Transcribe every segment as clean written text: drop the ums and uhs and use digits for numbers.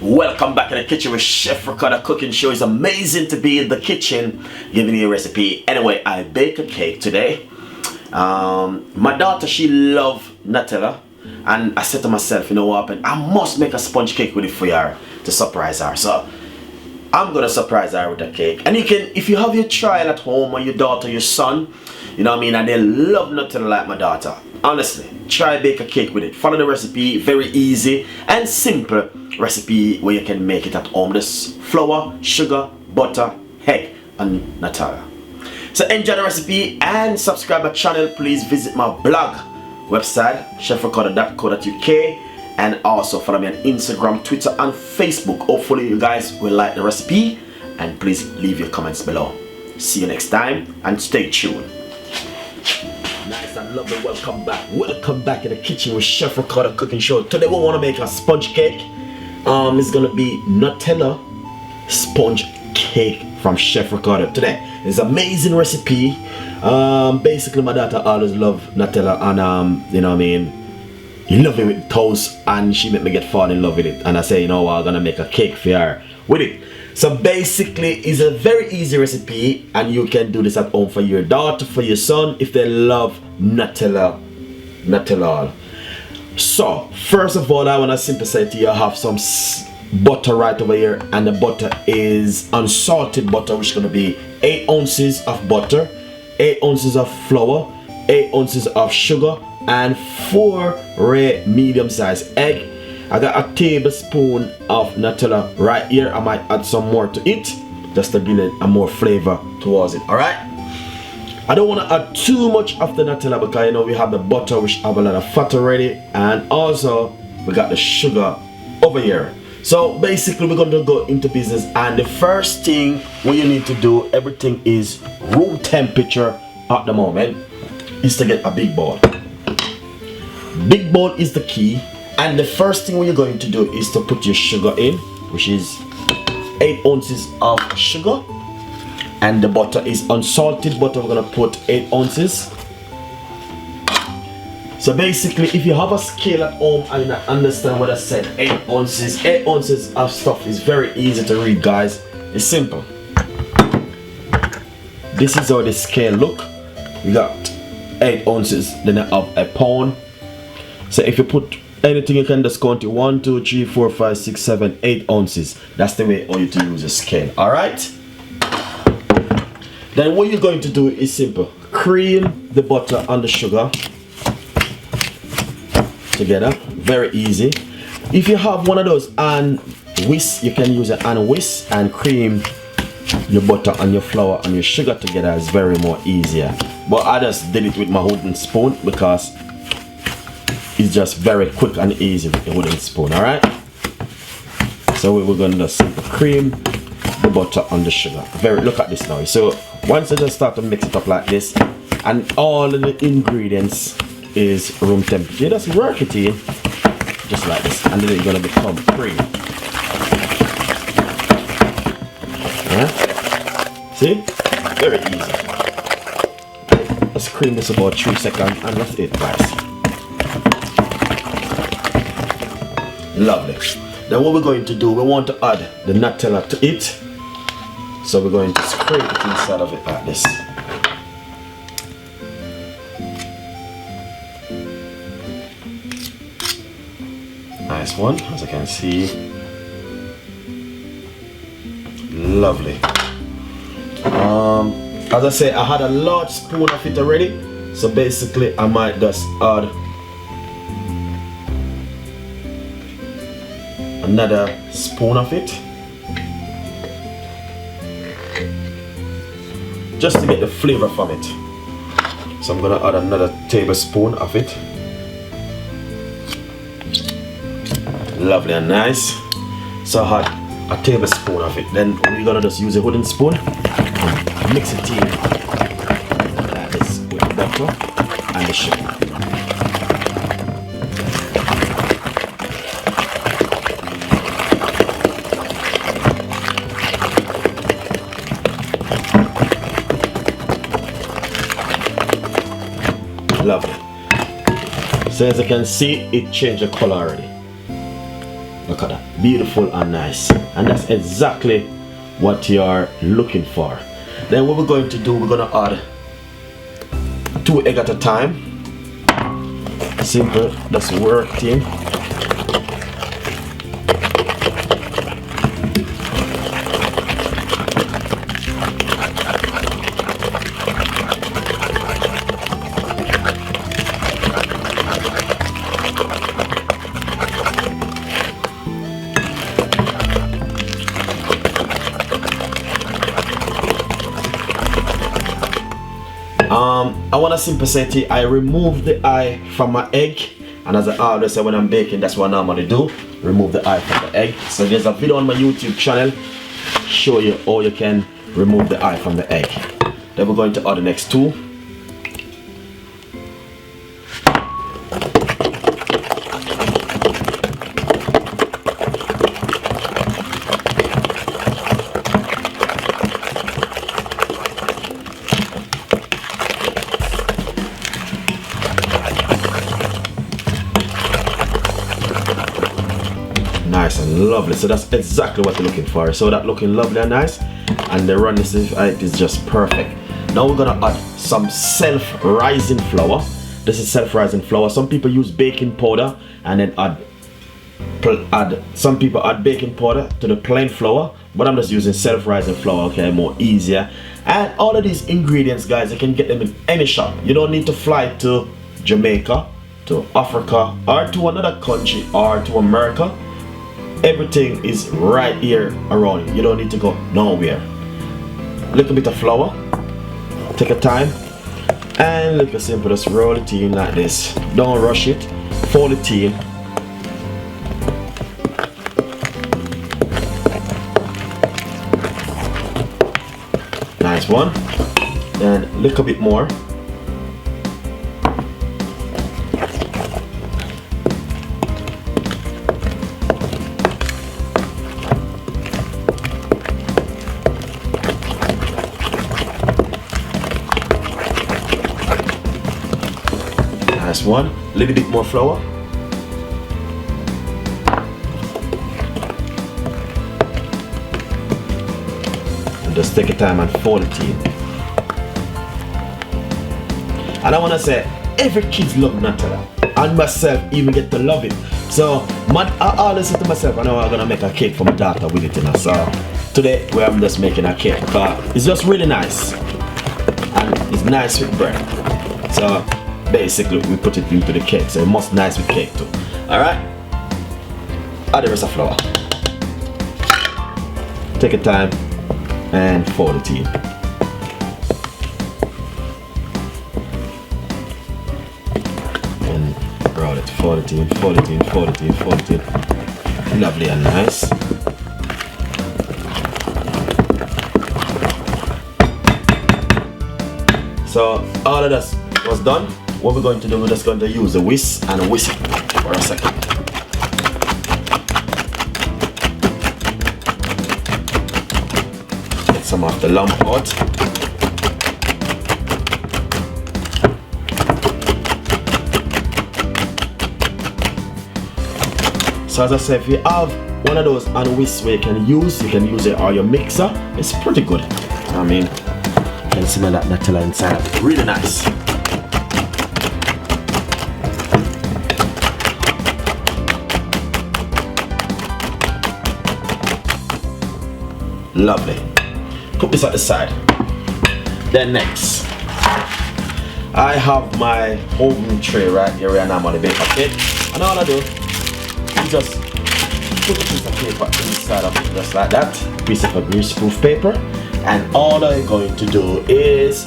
Welcome back in the kitchen with Chef Ricardo cooking show. It's amazing to be in the kitchen giving you a recipe. Anyway, I baked a cake today. My daughter, she loves Nutella, and I said to myself, you know what, I must make a sponge cake with it for her to surprise her. So I'm gonna surprise her with a cake. And you can, if you have your child at home or your daughter, your son, you know what I mean, and they love Nutella like my daughter, honestly, try bake a cake with it. Follow the recipe, very easy and simple recipe where you can make it at home. Just flour, sugar, butter, egg, and Nutella. So enjoy the recipe and subscribe my channel. Please visit my blog website, chefricardo.co.uk, and also follow me on Instagram, Twitter, and Facebook. Hopefully you guys will like the recipe, and please leave your comments below. See you next time and stay tuned. Nice and lovely, welcome back. Welcome back in the kitchen with Chef Ricardo cooking show. Today we want to make a sponge cake. It's gonna be Nutella sponge cake from Chef Ricardo today. It's an amazing recipe. Basically my daughter always love Nutella, and you know what I mean, you love it with toast, and she made me get fall in love with it, and I say, you know what, I'm gonna make a cake for her with it. So basically it's a very easy recipe, and you can do this at home for your daughter, for your son, if they love Nutella. So first of all, I want to simply say to you, I have some butter right over here, and the butter is unsalted butter, which is going to be 8 ounces of butter, 8 ounces of flour, 8 ounces of sugar, and 4 rare medium-sized egg. I got a tablespoon of Nutella right here. I might add some more to it just to give it a more flavor towards it. Alright, I don't want to add too much of the Nutella because you know we have the butter, which have a lot of fat already, and also we got the sugar over here. So basically we're going to go into business, and the first thing what you need to do, everything is room temperature at the moment, is to get a big bowl. Big bowl is the key, and the first thing what you're going to do is to put your sugar in, which is 8 ounces of sugar, and the butter is unsalted butter. We're going to put 8 ounces. So basically, if you have a scale at home and you understand what I said, 8 ounces. 8 ounces of stuff is very easy to read, guys. It's simple. This is how the scale look. We got 8 ounces, then I have a pound. So if you put anything, you can just count it 1, 2, 3, 4, 5, 6, 7, 8 ounces. That's the way you to use a scale. Alright? Then what you're going to do is simple. Cream the butter and the sugar together, very easy. If you have one of those hand whisk, you can use an hand whisk and cream your butter and your flour and your sugar together. Is very more easier, but I just did it with my wooden spoon because it's just very quick and easy with the wooden spoon. All right, so we're going to just cream the butter and the sugar. Look at this now. So once you just start to mix it up like this, and all of the ingredients is room temperature, you just work it in just like this, and then it's gonna become cream. See, very easy. Let's cream this about 3 seconds, and that's it, guys. Lovely. Then what we're going to do, we want to add the Nutella to it, so we're going to scrape it inside of it like this. Nice one, as I can see. Lovely. As I say, I had a large spoon of it already, so basically I might just add another spoon of it just to get the flavor from it. So I'm gonna add another tablespoon of it. Lovely and nice. So I had a tablespoon of it. Then we're gonna just use a wooden spoon and mix it in like this with the butter and the sugar. Lovely. So as you can see, it changed the color already. Look at that, beautiful and nice. And that's exactly what you're looking for. Then what we're going to do, we're gonna add 2 eggs at a time. Simple, that's working. I want to simply say to you, I remove the eye from my egg, and as I always say when I'm baking, that's what I normally do, remove the eye from the egg. So there's a video on my YouTube channel show you how you can remove the eye from the egg. Then we're going to add the next 2. Nice and lovely. So that's exactly what you're looking for. So that looking lovely and nice, and the runness is just perfect. Now we're gonna add some self-rising flour. This is self-rising flour. Some people use baking powder and then some people add baking powder to the plain flour, but I'm just using self-rising flour, okay, more easier. And all of these ingredients, guys, you can get them in any shop. You don't need to fly to Jamaica, to Africa, or to another country, or to America. Everything is right here around you. You don't need to go nowhere. Little bit of flour, take a time, and look at simple, just roll it in like this. Don't rush it, fold it in. Nice one. And a little bit more. Nice one. A little bit more flour. And just take your time and fold it in. And I want to say, every kid love Nutella, and myself even get to love it. So I always say to myself, I know I'm gonna make a cake for my daughter with it, you know. So today I'm just making a cake, but it's just really nice, and it's nice with bread. So basically we put it into the cake, so it must nice with cake too. Alright, add the rest of flour, take your time and fold it in. And roll it, fold it in, fold it in, fold it in, fold it in. Lovely and nice. So all of this was done. What we're going to do, we're just going to use the whisk and whisk for a second. Get some of the lump out. So as I said, if you have one of those and whisk where you can use it, or your mixer, it's pretty good. I mean, you can smell that Nutella inside, really nice. Lovely. Put this at the side. Then next, I have my oven tray right here where I'm on the baker cake, and all I do is just put a piece of paper inside of it, just like that, piece of a greaseproof paper, and all I'm going to do is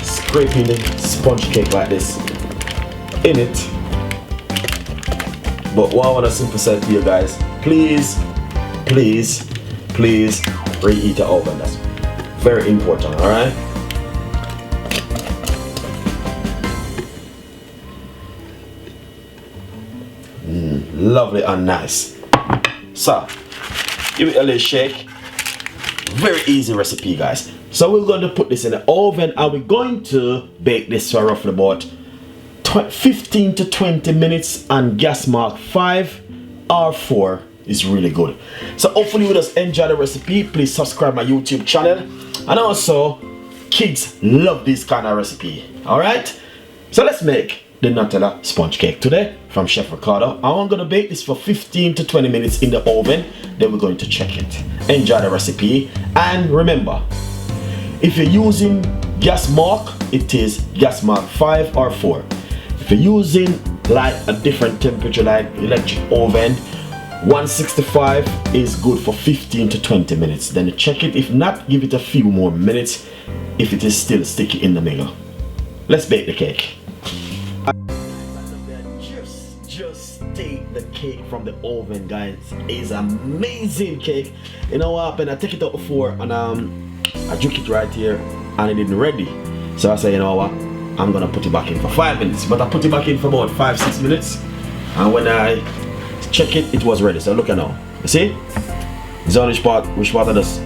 scraping the sponge cake like this in it. But what I want to simply say to you guys, please reheat the oven. That's very important, alright? Lovely and nice. So, give it a little shake. Very easy recipe, guys. So we're going to put this in the oven, and we're going to bake this for roughly about 15 to 20 minutes on gas mark 5 R4 is really good. So hopefully you just enjoy the recipe. Please subscribe my YouTube channel, and also kids love this kind of recipe. All right, so let's make the Nutella sponge cake today from Chef Ricardo. I'm gonna bake this for 15 to 20 minutes in the oven, then we're going to check it. Enjoy the recipe, and remember, if you're using gas mark, it is gas mark 5 or 4. If you're using like a different temperature like electric oven, 165 is good for 15 to 20 minutes. Then check it. If not, give it a few more minutes if it is still sticky in the middle. Let's bake the cake. Just take the cake from the oven, guys. It's amazing cake. You know what happened? I take it out before and I drink it right here and it didn't ready. So I say, you know what? I'm gonna put it back in for 5 minutes. But I put it back in for about 5-6 minutes. And when I check it, it was ready. So look at now. You see? It's on which part I just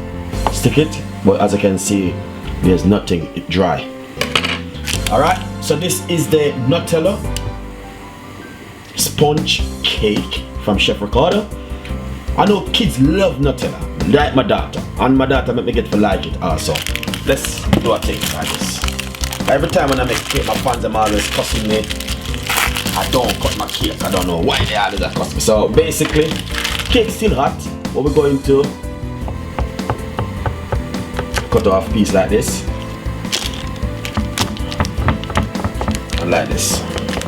stick it. But as you can see, there's nothing, it's dry. Alright, so this is the Nutella sponge cake from Chef Ricardo. I know kids love Nutella, like my daughter. And my daughter make me get to like it also. Let's do a thing like this. Every time when I make cake, my fans are always cussing me. I don't cut my cake. I don't know why they always are cussing me. So basically, cake's still hot. But we're going to cut off a piece like this. And like this.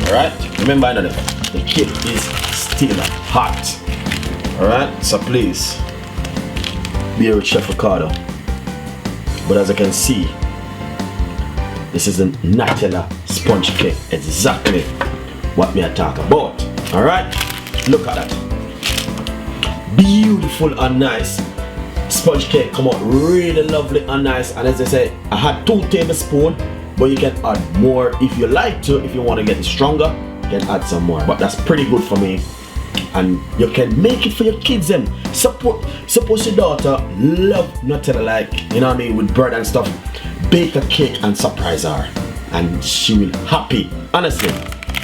Alright? Remember another thing. The cake is still hot. Alright? So please, be with Chef Ricardo. But as you can see, this is a Nutella sponge cake. Exactly what me I talk about. Alright? Look at that. Beautiful and nice. Sponge cake come out really lovely and nice. And as I say, I had 2 tablespoons, but you can add more if you like to. If you want to get it stronger, you can add some more. But that's pretty good for me. And you can make it for your kids then. Suppose your daughter love Nutella, like, you know what I mean, with bread and stuff. Bake a cake and surprise her, and she will happy. Honestly,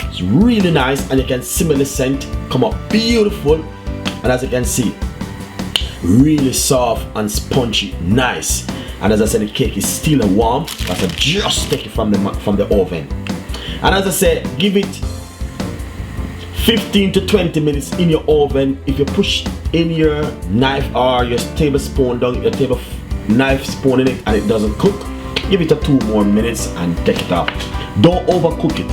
it's really nice, and you can smell the scent come up beautiful. And as you can see, really soft and spongy, nice. And as I said, the cake is still warm, but I just take it from the oven. And as I said, give it 15 to 20 minutes in your oven. If you push in your knife or your tablespoon down, your knife spoon in it, and it doesn't cook, give it 2 more minutes and take it out. Don't overcook it,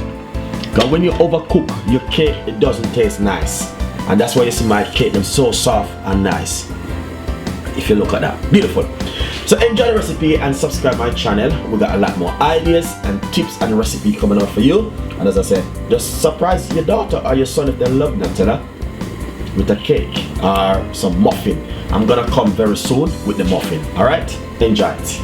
because when you overcook your cake, it doesn't taste nice. And that's why you see my cake, them so soft and nice. If you look at that, beautiful. So enjoy the recipe and subscribe my channel. We got a lot more ideas and tips and recipe coming out for you. And as I said, just surprise your daughter or your son if they love Nutella with a cake or some muffin. I'm gonna come very soon with the muffin. Alright, enjoy it.